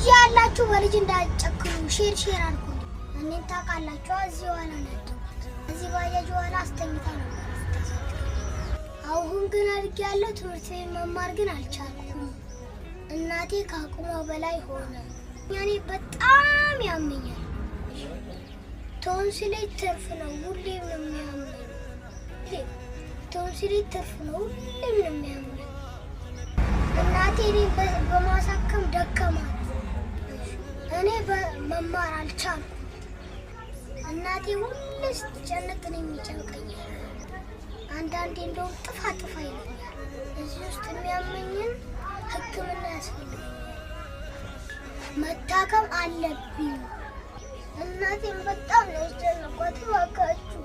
እዚህ ያላችሁ በልጅ እንዳትጨክሩ ሼር አድርጉ። እኔን ታውቃላችሁ እዚህ ዋላ ነው እዚህ ባጃጅ ዋላ አስተኝታ ነው። አሁን ግን አድርጌያለሁ። ትምህርት ቤት መማር ግን አልቻልኩም። እናቴ ከአቅሟ በላይ ሆነ። ያኔ በጣም ያመኛል። ቶንሲሌ ትርፍ ነው ሁሌም ነው የሚያመኝ። ቶንሲሌ ትርፍ ነው ሁሌም ነው የሚያመኝ። እናቴ በማሳከም ደከማት። እኔ በመማር አልቻልኩም። እናቴ ሁሌ ስትጨነቅ ነው የሚጨንቀኝ። አንዳንዴ እንደውም ጥፋ ይለኛል። እዚህ ውስጥ የሚያመኝን ሕክምና ያስፈልጋል። መታከም አለብኝ። እናቴን በጣም ነው ያስጨነቋት። እባካችሁ